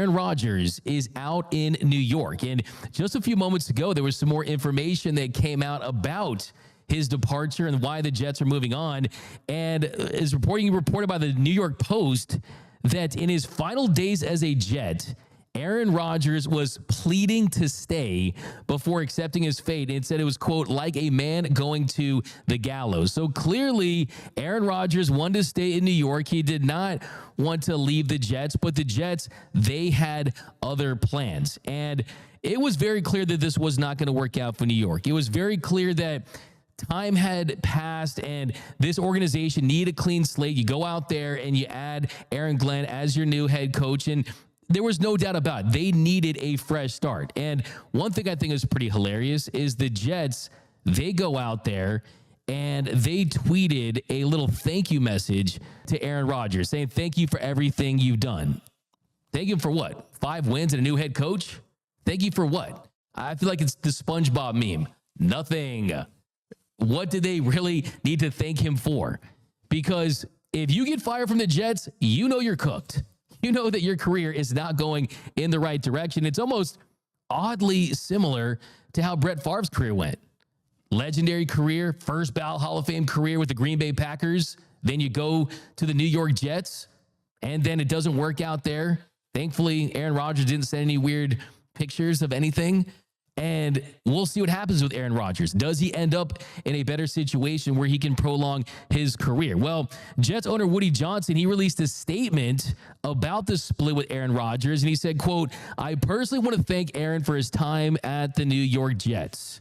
Aaron Rodgers is out in New York. And just a few moments ago, there was some more information that came out about his departure and why the Jets are moving on. And is reported by the New York Post that in his final days as a Jet, Aaron Rodgers was pleading to stay before accepting his fate. It said it was, quote, like a man going to the gallows. So clearly, Aaron Rodgers wanted to stay in New York. He did not want to leave the Jets, but the Jets, they had other plans. And it was very clear that this was not going to work out for New York. It was very clear that time had passed and this organization needed a clean slate. You go out there and you add Aaron Glenn as your new head coach, and there was no doubt about it. They needed a fresh start. And one thing I think is pretty hilarious is the Jets, they go out there and they tweeted a little thank you message to Aaron Rodgers saying, thank you for everything you've done. Thank you for what? 5 wins and a new head coach? Thank you for what? I feel like it's the SpongeBob meme. Nothing. What did they really need to thank him for? Because if you get fired from the Jets, you know you're cooked. You know that your career is not going in the right direction. It's almost oddly similar to how Brett Favre's career went. Legendary career, first ballot Hall of Fame career with the Green Bay Packers. Then you go to the New York Jets, and then it doesn't work out there. Thankfully, Aaron Rodgers didn't send any weird pictures of anything. And we'll see what happens with Aaron Rodgers. Does he end up in a better situation where he can prolong his career? Well, Jets owner Woody Johnson, he released a statement about the split with Aaron Rodgers, and he said, quote, I personally want to thank Aaron for his time at the New York Jets.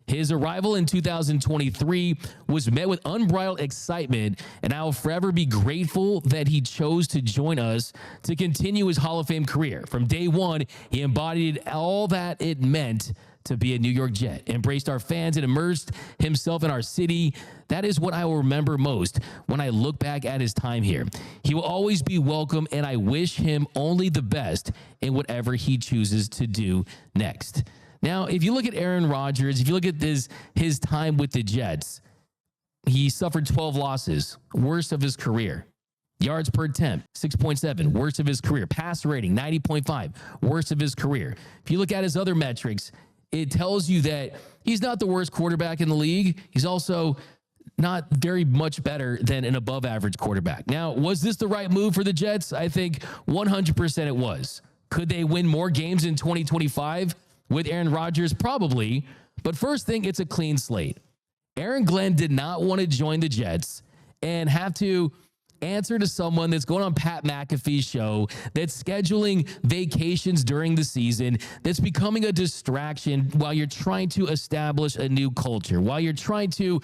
His arrival in 2023 was met with unbridled excitement, and I will forever be grateful that he chose to join us to continue his Hall of Fame career. From day one, he embodied all that it meant to be a New York Jet, embraced our fans, and immersed himself in our city. That is what I will remember most when I look back at his time here. He will always be welcome, and I wish him only the best in whatever he chooses to do next. Now, if you look at Aaron Rodgers, if you look at his time with the Jets, he suffered 12 losses, worst of his career. Yards per attempt, 6.7, worst of his career. Pass rating, 90.5, worst of his career. If you look at his other metrics, it tells you that he's not the worst quarterback in the league. He's also not very much better than an above-average quarterback. Now, was this the right move for the Jets? I think 100% it was. Could they win more games in 2025? With Aaron Rodgers, probably. But first thing, it's a clean slate. Aaron Glenn did not want to join the Jets and have to answer to someone that's going on Pat McAfee's show, that's scheduling vacations during the season, that's becoming a distraction while you're trying to establish a new culture, while you're trying to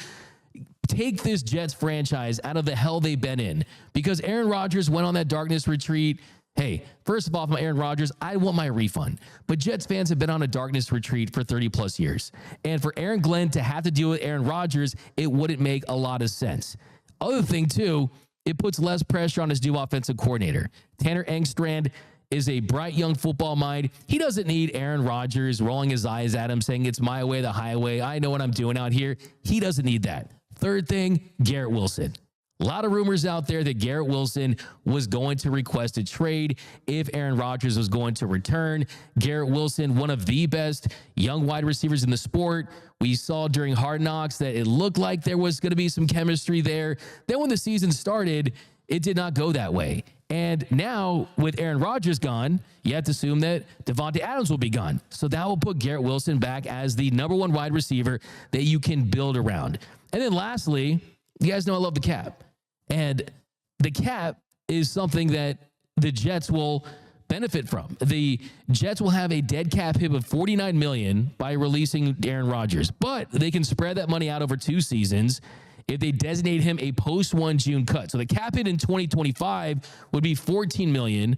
take this Jets franchise out of the hell they've been in. Because Aaron Rodgers went on that darkness retreat. Hey, first of all, from Aaron Rodgers, I want my refund. But Jets fans have been on a darkness retreat for 30 plus years. And for Aaron Glenn to have to deal with Aaron Rodgers, it wouldn't make a lot of sense. Other thing, too, it puts less pressure on his new offensive coordinator. Tanner Engstrand is a bright young football mind. He doesn't need Aaron Rodgers rolling his eyes at him saying it's my way, the highway. I know what I'm doing out here. He doesn't need that. Third thing, Garrett Wilson. A lot of rumors out there that Garrett Wilson was going to request a trade if Aaron Rodgers was going to return. Garrett Wilson, one of the best young wide receivers in the sport. We saw during Hard Knocks that it looked like there was going to be some chemistry there. Then when the season started, it did not go that way. And now with Aaron Rodgers gone, you have to assume that Davante Adams will be gone. So that will put Garrett Wilson back as the number one wide receiver that you can build around. And then lastly, you guys know I love the cap. And the cap is something that the Jets will benefit from. The Jets will have a dead cap hit of $49 million by releasing Aaron Rodgers, but they can spread that money out over 2 seasons if they designate him a post-1 June cut. So the cap hit in 2025 would be $14 million,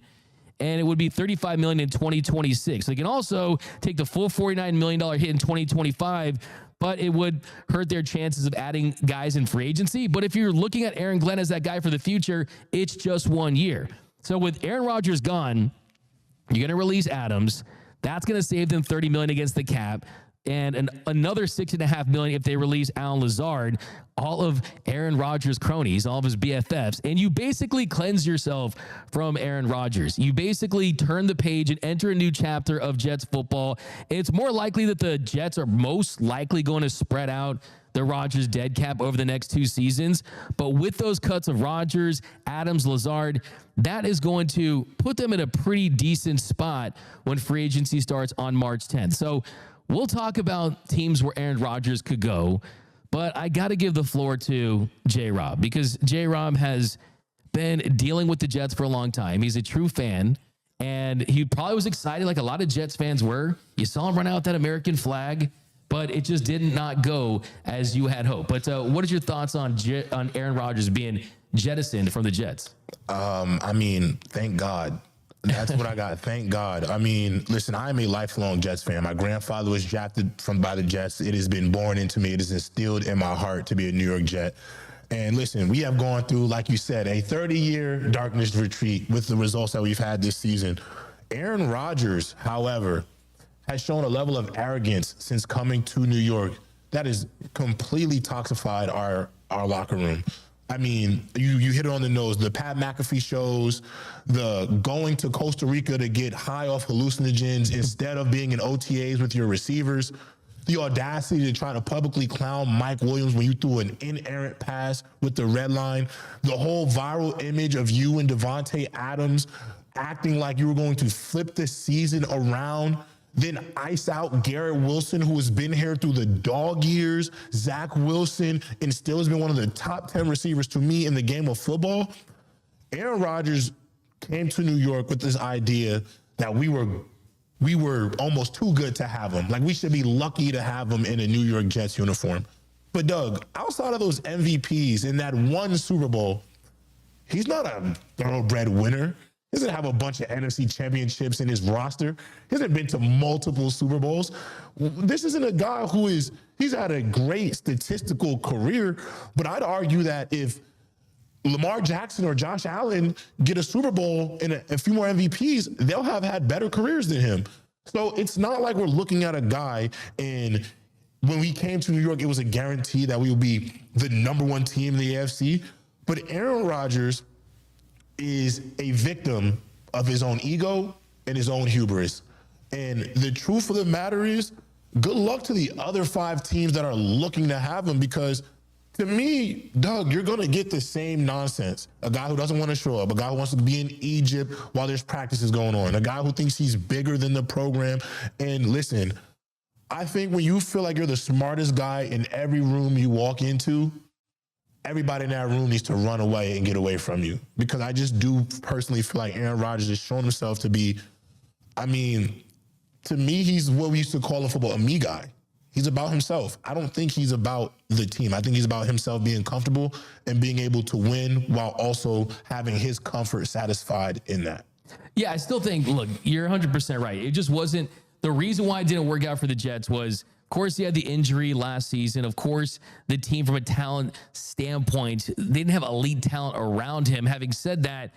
and it would be $35 million in 2026. They can also take the full $49 million hit in 2025, but it would hurt their chances of adding guys in free agency. But if you're looking at Aaron Glenn as that guy for the future, it's just 1 year. So with Aaron Rodgers gone, you're going to release Adams. That's going to save them $30 million against the cap. and another $6.5 million if they release Allen Lazard, all of Aaron Rodgers' cronies, all of his BFFs, and you basically cleanse yourself from Aaron Rodgers. You basically turn the page and enter a new chapter of Jets football. It's more likely that the Jets are most likely going to spread out the Rodgers dead cap over the next 2 seasons. But with those cuts of Rodgers, Adams, Lazard, that is going to put them in a pretty decent spot when free agency starts on March 10th. So we'll talk about teams where Aaron Rodgers could go, but I got to give the floor to J-Rob because J-Rob has been dealing with the Jets for a long time. He's a true fan, and he probably was excited like a lot of Jets fans were. You saw him run out that American flag, but it just did not go as you had hoped. But what are your thoughts on Aaron Rodgers being jettisoned from the Jets? I mean, thank God. That's what I got. Thank God. I mean, listen, I'm a lifelong Jets fan. My grandfather was drafted by the Jets. It has been born into me. It is instilled in my heart to be a New York Jet. And listen, we have gone through, like you said, a 30-year darkness retreat with the results that we've had this season. Aaron Rodgers, however, has shown a level of arrogance since coming to New York that has completely toxified our locker room. I mean, you hit it on the nose. The Pat McAfee shows, the going to Costa Rica to get high off hallucinogens instead of being in OTAs with your receivers, the audacity to try to publicly clown Mike Williams when you threw an inerrant pass with the red line, the whole viral image of you and Devontae Adams acting like you were going to flip the season around, then ice out Garrett Wilson, who has been here through the dog years. Zach Wilson, and still has been one of the top 10 receivers to me in the game of football. Aaron Rodgers came to New York with this idea that we were almost too good to have him. Like, we should be lucky to have him in a New York Jets uniform. But Doug, outside of those MVPs in that one Super Bowl, he's not a thoroughbred winner. He doesn't have a bunch of NFC championships in his roster. He hasn't been to multiple Super Bowls. This isn't a guy he's had a great statistical career, but I'd argue that if Lamar Jackson or Josh Allen get a Super Bowl and a few more MVPs, they'll have had better careers than him. So it's not like we're looking at a guy, and when we came to New York, it was a guarantee that we would be the #1 team in the AFC. But Aaron Rodgers is a victim of his own ego and his own hubris. And the truth of the matter is, good luck to the other 5 teams that are looking to have him, because to me, Doug, you're going to get the same nonsense. A guy who doesn't want to show up, a guy who wants to be in Egypt while there's practices going on, a guy who thinks he's bigger than the program. And listen, I think when you feel like you're the smartest guy in every room you walk into, everybody in that room needs to run away and get away from you, because I just do personally feel like Aaron Rodgers has shown himself to be, I mean, to me, he's what we used to call in football a me guy. He's about himself. I don't think he's about the team. I think he's about himself being comfortable and being able to win while also having his comfort satisfied in that. Yeah, I still think, look, you're 100% right. It just wasn't, the reason why it didn't work out for the Jets was, of course, he had the injury last season. Of course, the team from a talent standpoint, they didn't have elite talent around him. Having said that,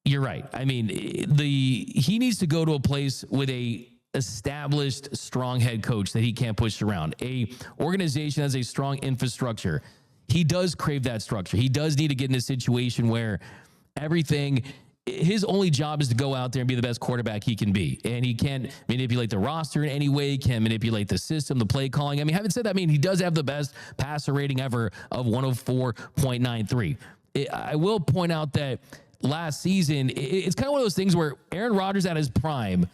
you're right. I mean, he needs to go to a place with a established, strong head coach that he can't push around. A organization has a strong infrastructure. He does crave that structure. He does need to get in a situation where his only job is to go out there and be the best quarterback he can be. And he can't manipulate the roster in any way, can't manipulate the system, the play calling. I mean, having said that, I mean, he does have the best passer rating ever of 104.93. I will point out that last season, it's kind of one of those things where Aaron Rodgers at his prime,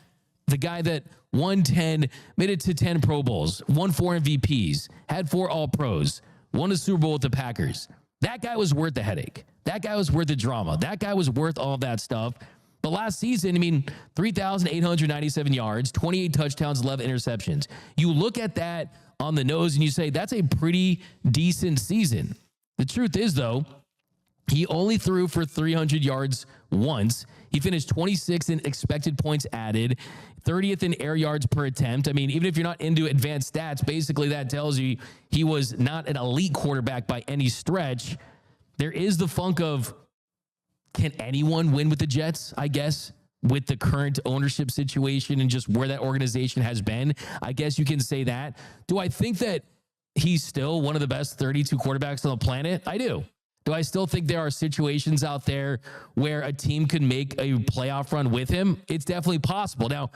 the guy that won 10, made it to 10 Pro Bowls, won 4 MVPs, had 4 All-Pros, won a Super Bowl with the Packers. That guy was worth the headache. That guy was worth the drama. That guy was worth all of that stuff. But last season, I mean, 3,897 yards, 28 touchdowns, 11 interceptions. You look at that on the nose and you say, that's a pretty decent season. The truth is, though, he only threw for 300 yards once. He finished 26th in expected points added, 30th in air yards per attempt. I mean, even if you're not into advanced stats, basically that tells you he was not an elite quarterback by any stretch. There is the funk of, can anyone win with the Jets, I guess? with the current ownership situation and just where that organization has been. I guess you can say that. Do I think that he's still one of the best 32 quarterbacks on the planet? I do. Do I still think there are situations out there where a team could make a playoff run with him? It's definitely possible. Now,